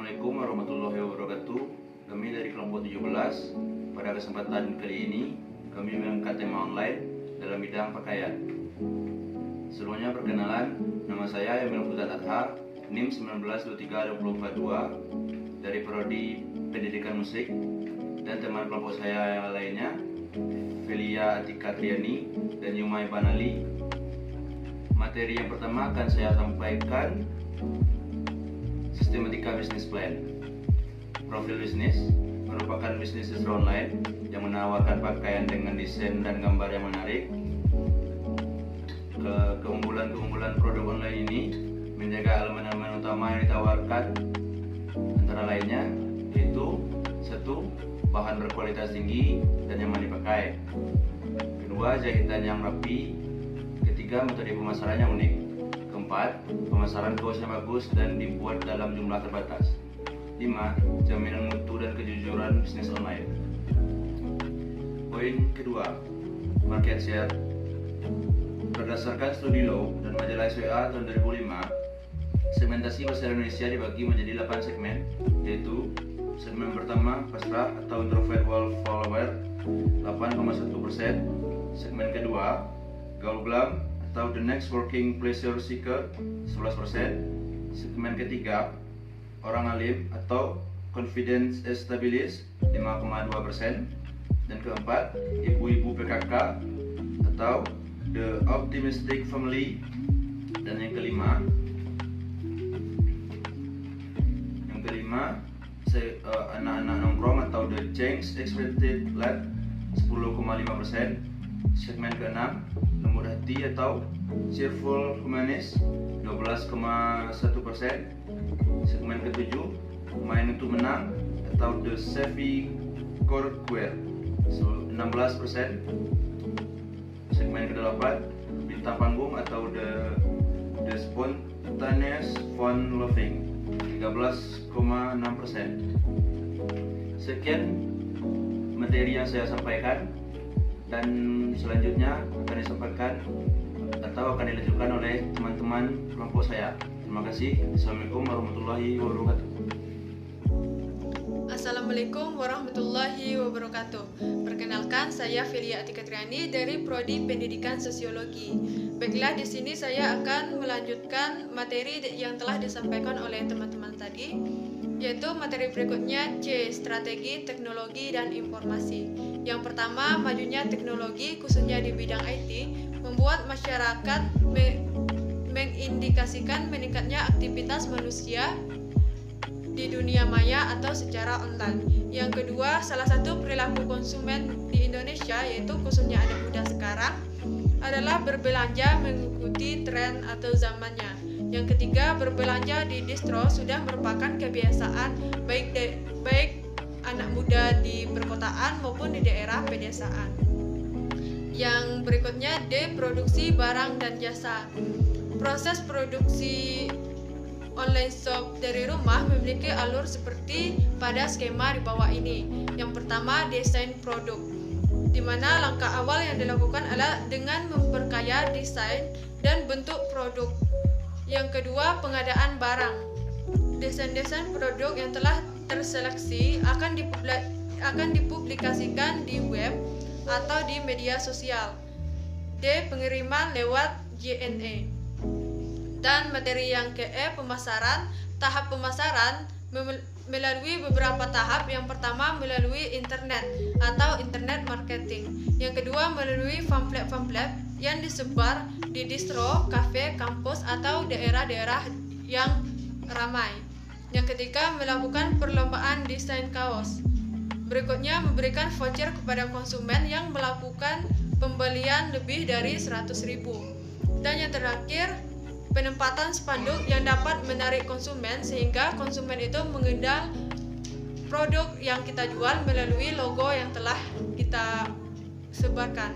Assalamualaikum warahmatullahi wabarakatuh. Kami dari kelompok 17. Pada kesempatan kali ini kami mengangkat tema online dalam bidang pakaian. Sebelumnya perkenalan, nama saya Emil Putat Adha, NIM 1923242 dari Prodi Pendidikan Musik, dan teman kelompok saya yang lainnya Felia Atika Triani dan Yumai Banali. Materi yang pertama akan saya sampaikan sistematika bisnis plan. Profil bisnis merupakan bisnis online yang menawarkan pakaian dengan desain dan gambar yang menarik. Keunggulan produk online ini menjaga elemen-elemen utama yang ditawarkan, antara lainnya yaitu: 1. Bahan berkualitas tinggi dan nyaman dipakai. 2. Jahitan yang rapi. 3. Metode pemasaran yang unik. 4. Pemasaran kaosnya bagus dan dibuat dalam jumlah terbatas. 5. Jaminan mutu dan kejujuran bisnis online. Poin kedua, market share. Berdasarkan studi Low dan majalah SWA tahun 2005, segmentasi pasar Indonesia dibagi menjadi 8 segmen, yaitu segmen pertama pasrah atau introvert wall follower 8,1%, segmen kedua gaul glam atau the next working pleasure seeker 11%, segmen ketiga orang alim atau confidence stabilis 5,2%, dan keempat ibu-ibu PKK atau the optimistic family, dan yang kelima anak-anak nongkrong atau the change expected lab 10,5%, segmen keenam lembut hati atau cheerful humanis 12,1%, segmen ketujuh main untuk menang atau the savvy courtier 16%, segmen ke-8 bintang panggung atau the spontaneous fun loving 13,6%. Sekian materi yang saya sampaikan, dan selanjutnya akan disampaikan atau akan dilanjutkan oleh teman-teman kelompok saya. Terima kasih. Assalamualaikum warahmatullahi wabarakatuh. Assalamualaikum warahmatullahi wabarakatuh. Perkenalkan, saya Felia Atika Triani dari Prodi Pendidikan Sosiologi. Baiklah, di sini saya akan melanjutkan materi yang telah disampaikan oleh teman-teman tadi, yaitu materi berikutnya C. Strategi, Teknologi, dan Informasi. Yang pertama, majunya teknologi khususnya di bidang IT membuat masyarakat mengindikasikan meningkatnya aktivitas manusia di dunia maya atau secara online. Yang kedua, salah satu perilaku konsumen di Indonesia, yaitu khususnya anak muda sekarang, adalah berbelanja mengikuti tren atau zamannya. Yang ketiga, berbelanja di distro sudah merupakan kebiasaan baik anak muda di perkotaan maupun di daerah pedesaan. Yang berikutnya D. Produksi barang dan jasa. Proses produksi online shop dari rumah memiliki alur seperti pada skema di bawah ini. Yang pertama, desain produk, di mana langkah awal yang dilakukan adalah dengan memperkaya desain dan bentuk produk. Yang kedua, pengadaan barang. Desain-desain produk yang telah terseleksi akan dipublikasikan di web atau di media sosial. D. Pengiriman lewat JNE. Dan materi yang ke E, pemasaran. Tahap pemasaran melalui beberapa tahap. Yang pertama, melalui internet atau internet marketing. Yang kedua, melalui pamflet-pamflet yang disebar di distro, kafe, kampus, atau daerah-daerah yang ramai. Yang ketiga, melakukan perlombaan desain kaos. Berikutnya, memberikan voucher kepada konsumen yang melakukan pembelian lebih dari 100.000. Dan yang terakhir, penempatan spanduk yang dapat menarik konsumen sehingga konsumen itu mengenal produk yang kita jual melalui logo yang telah kita sebarkan.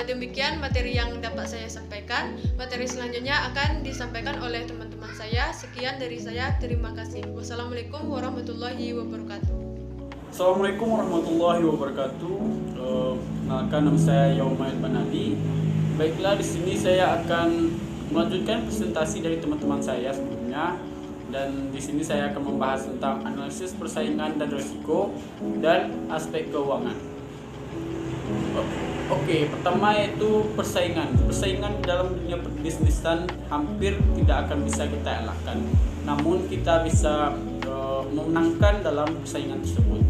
Demikian materi yang dapat saya sampaikan. Materi selanjutnya akan disampaikan oleh teman-teman saya. Sekian dari saya, terima kasih. Wassalamualaikum warahmatullahi wabarakatuh. Assalamualaikum warahmatullahi wabarakatuh. Nama saya Yumai Banali. Baiklah, di sini saya akan melanjutkan presentasi dari teman-teman saya sebelumnya. Dan di sini saya akan membahas tentang analisis persaingan dan risiko dan aspek keuangan. Oke, pertama yaitu persaingan. Persaingan dalam dunia bisnisan hampir tidak akan bisa kita elakkan. Namun kita bisa memenangkan dalam persaingan tersebut.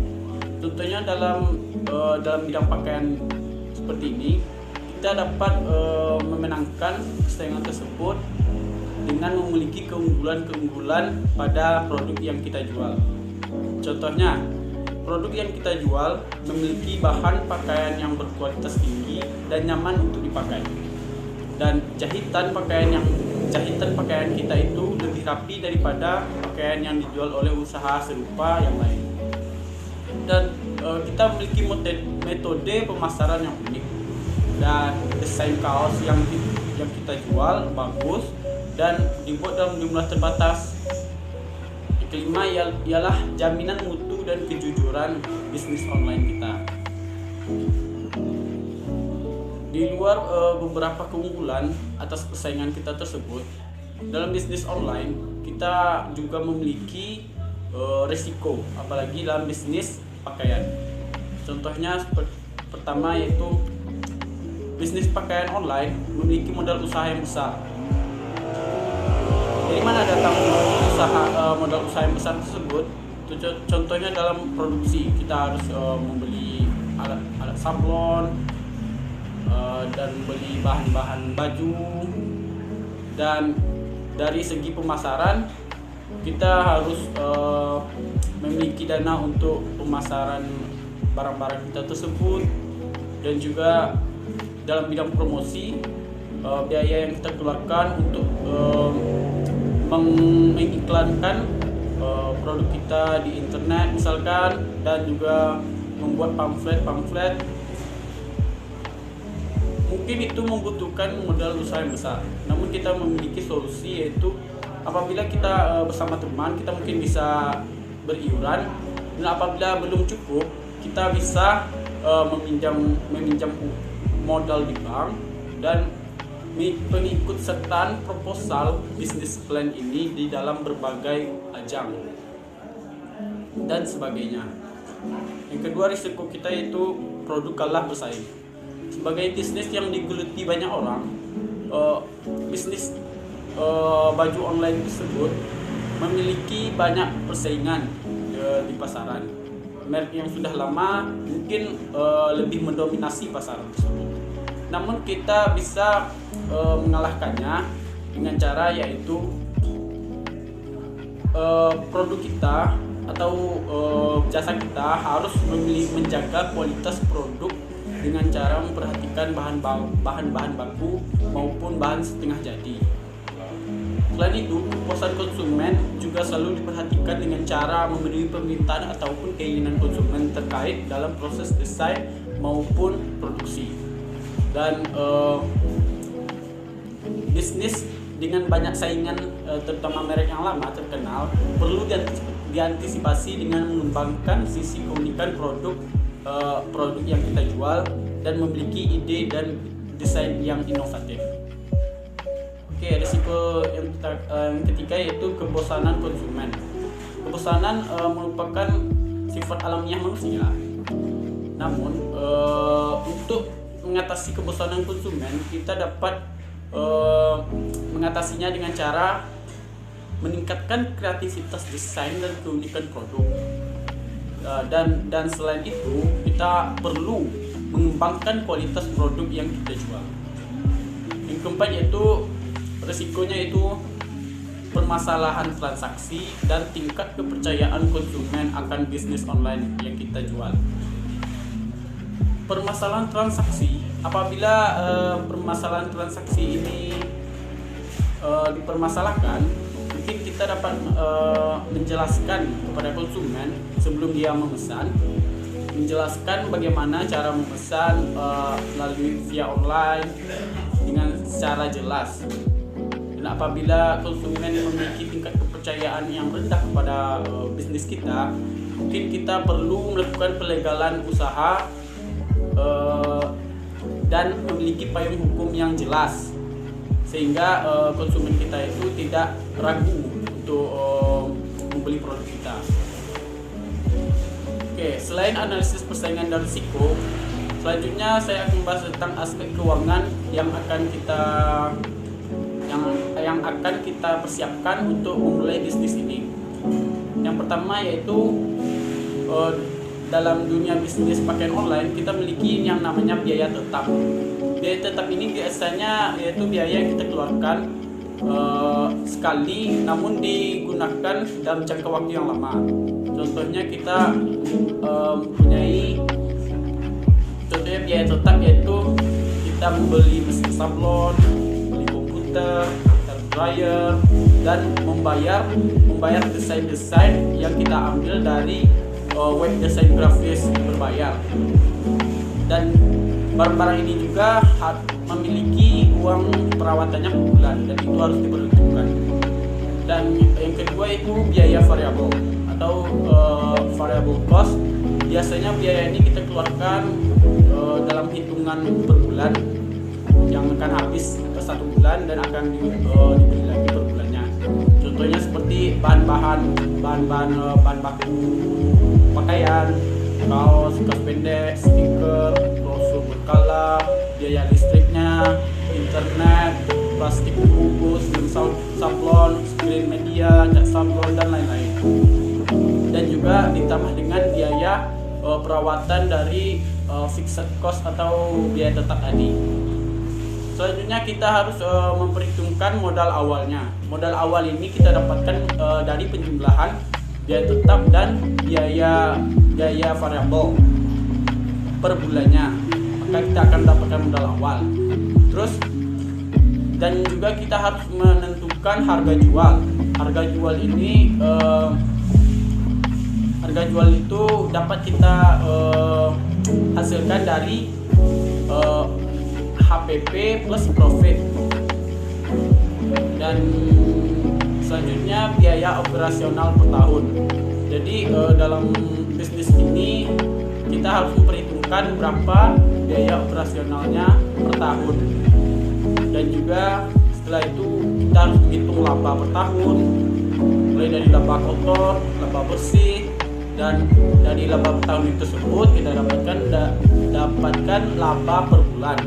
Contohnya dalam bidang pakaian seperti ini, kita dapat memenangkan persaingan tersebut dengan memiliki keunggulan-keunggulan pada produk yang kita jual. Contohnya, produk yang kita jual memiliki bahan pakaian yang berkualitas tinggi dan nyaman untuk dipakai. Dan jahitan pakaian kita itu lebih rapi daripada pakaian yang dijual oleh usaha serupa yang lain. Dan kita memiliki metode pemasaran yang unik, dan desain kaos yang kita jual bagus dan dibuat dalam jumlah terbatas. Kelima ialah jaminan mutu dan kejujuran bisnis online kita. Di luar beberapa keunggulan atas persaingan kita tersebut, dalam bisnis online kita juga memiliki risiko, apalagi dalam bisnis pakaian. Contohnya pertama yaitu bisnis pakaian online memiliki modal usaha yang besar. Dari mana datang modal usaha yang besar tersebut? Contohnya dalam produksi, kita harus membeli alat sablon dan beli bahan-bahan baju. Dan dari segi pemasaran, kita harus memiliki dana untuk pemasaran barang-barang kita tersebut. Dan juga dalam bidang promosi, biaya yang kita keluarkan untuk mengiklankan produk kita di internet misalkan, dan juga membuat pamflet mungkin itu membutuhkan modal usaha yang besar. Namun kita memiliki solusi, yaitu apabila kita bersama teman, kita mungkin bisa beriuran, dan apabila belum cukup, kita bisa meminjam modal di bank dan pengikut sertaan proposal bisnis plan ini di dalam berbagai ajang dan sebagainya. Yang kedua, risiko kita yaitu produk kalah bersaing. Sebagai bisnis yang digeluti banyak orang, bisnis baju online tersebut memiliki banyak persaingan di pasaran. Merek yang sudah lama mungkin lebih mendominasi pasaran tersebut. Namun kita bisa mengalahkannya dengan cara yaitu produk kita atau jasa kita harus menjaga kualitas produk dengan cara memperhatikan bahan-bahan baku maupun bahan setengah jadi. Selain itu, kepuasan konsumen juga selalu diperhatikan dengan cara memenuhi permintaan ataupun keinginan konsumen terkait dalam proses desain maupun produksi. Dan bisnis dengan banyak saingan, terutama merek yang lama terkenal, perlu diantisipasi dengan mengembangkan sisi keunikan produk yang kita jual dan memiliki ide dan desain yang inovatif. Oke, risiko yang ketiga yaitu kebosanan konsumen. Kebosanan merupakan sifat alamiah manusia. Namun untuk mengatasi kebosanan konsumen, kita dapat mengatasinya dengan cara meningkatkan kreativitas desain dan keunikan produk. Dan selain itu, kita perlu mengembangkan kualitas produk yang kita jual. Yang keempat yaitu risikonya itu permasalahan transaksi dan tingkat kepercayaan konsumen akan bisnis online yang kita jual. Permasalahan transaksi, apabila permasalahan transaksi ini dipermasalahkan, mungkin kita dapat menjelaskan kepada konsumen sebelum dia memesan, menjelaskan bagaimana cara memesan melalui via online dengan secara jelas. Dan apabila konsumen memiliki tingkat kepercayaan yang rendah kepada bisnis kita, mungkin kita perlu melakukan pelegalan usaha dan memiliki payung hukum yang jelas, sehingga konsumen kita itu tidak ragu untuk untuk membeli produk kita. Oke, selain analisis persaingan dan risiko, selanjutnya saya akan membahas tentang aspek keuangan yang akan kita persiapkan untuk memulai bisnis ini. Yang pertama yaitu dalam dunia bisnis pakaian online kita memiliki yang namanya biaya tetap. Biaya tetap ini biasanya yaitu biaya yang kita keluarkan sekali, namun digunakan dalam jangka waktu yang lama. Contohnya kita mempunyai biaya tetap, yaitu kita membeli mesin sablon, beli komputer, hair dryer, dan membayar desain-desain yang kita ambil dari web desain grafis berbayar. Dan barang-barang ini juga memiliki uang perawatannya per bulan, dan itu harus diperhitungkan. Dan yang kedua itu biaya variabel atau variable cost. Biasanya biaya ini kita keluarkan dalam hitungan per bulan yang akan habis satu bulan dan akan dibeli lagi per bulannya. Contohnya seperti bahan baku pakaian, kaos pendek, stiker, brosur berkala, biaya listriknya, internet, plastik bungkus, sablon, screen media, cat sablon, dan lain-lain. Dan juga ditambah dengan biaya perawatan dari fixed cost atau biaya tetap tadi. Selanjutnya kita harus memperhitungkan modal awalnya. Modal awal ini kita dapatkan dari penjumlahan biaya tetap dan biaya variabel per bulannya. Maka kita akan dapatkan modal awal. Terus dan juga kita harus menentukan harga jual. Harga jual ini harga jual itu dapat kita hasilkan dari HPP plus profit. Dan selanjutnya biaya operasional per tahun. Jadi dalam bisnis ini kita harus memperhitungkan berapa biaya operasionalnya per tahun. Dan juga setelah itu kita harus menghitung laba per tahun, mulai dari laba kotor, laba bersih, dan dari laba per tahun tersebut kita dapatkan laba per bulan.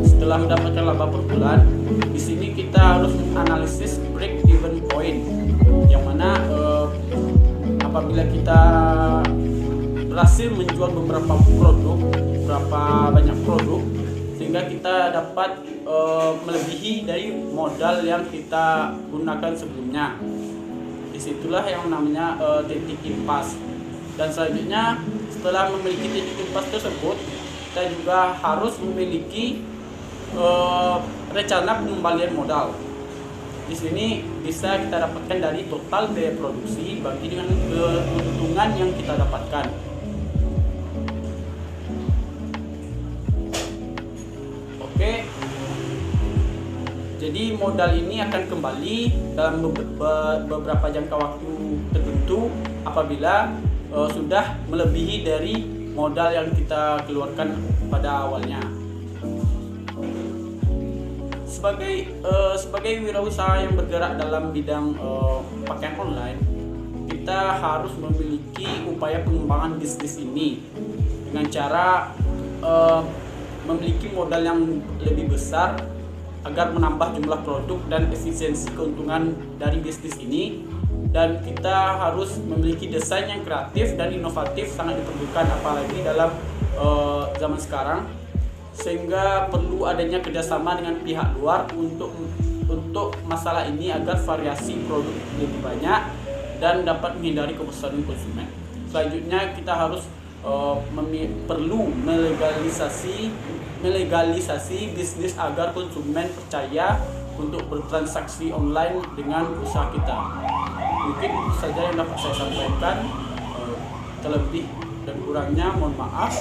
Setelah mendapatkan laba per bulan, di sini kita harus menganalisis break even point, yang mana apabila kita berhasil menjual beberapa banyak produk, sehingga kita dapat melebihi dari modal yang kita gunakan sebelumnya. Disitulah yang namanya titik impas. Dan selanjutnya setelah memiliki titik impas tersebut, kita juga harus memiliki rencana pengembalian modal. Di sini bisa kita dapatkan dari total biaya produksi bagi dengan keuntungan yang kita dapatkan. Oke. Jadi modal ini akan kembali dalam beberapa jangka waktu tertentu apabila sudah melebihi dari modal yang kita keluarkan pada awalnya. Sebagai wirausaha yang bergerak dalam bidang pakaian online, kita harus memiliki upaya pengembangan bisnis ini dengan cara memiliki modal yang lebih besar agar menambah jumlah produk dan efisiensi keuntungan dari bisnis ini. Dan kita harus memiliki desain yang kreatif dan inovatif, sangat diperlukan apalagi dalam zaman sekarang, sehingga perlu adanya kerjasama dengan pihak luar untuk masalah ini agar variasi produk lebih banyak dan dapat menghindari kebosanan konsumen. Selanjutnya kita harus perlu melegalisasi bisnis agar konsumen percaya untuk bertransaksi online dengan usaha kita. Mungkin itu saja yang dapat saya sampaikan. Terlebih dan kurangnya mohon maaf.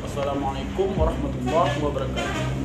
Wassalamualaikum warahmatullahi wabarakatuh.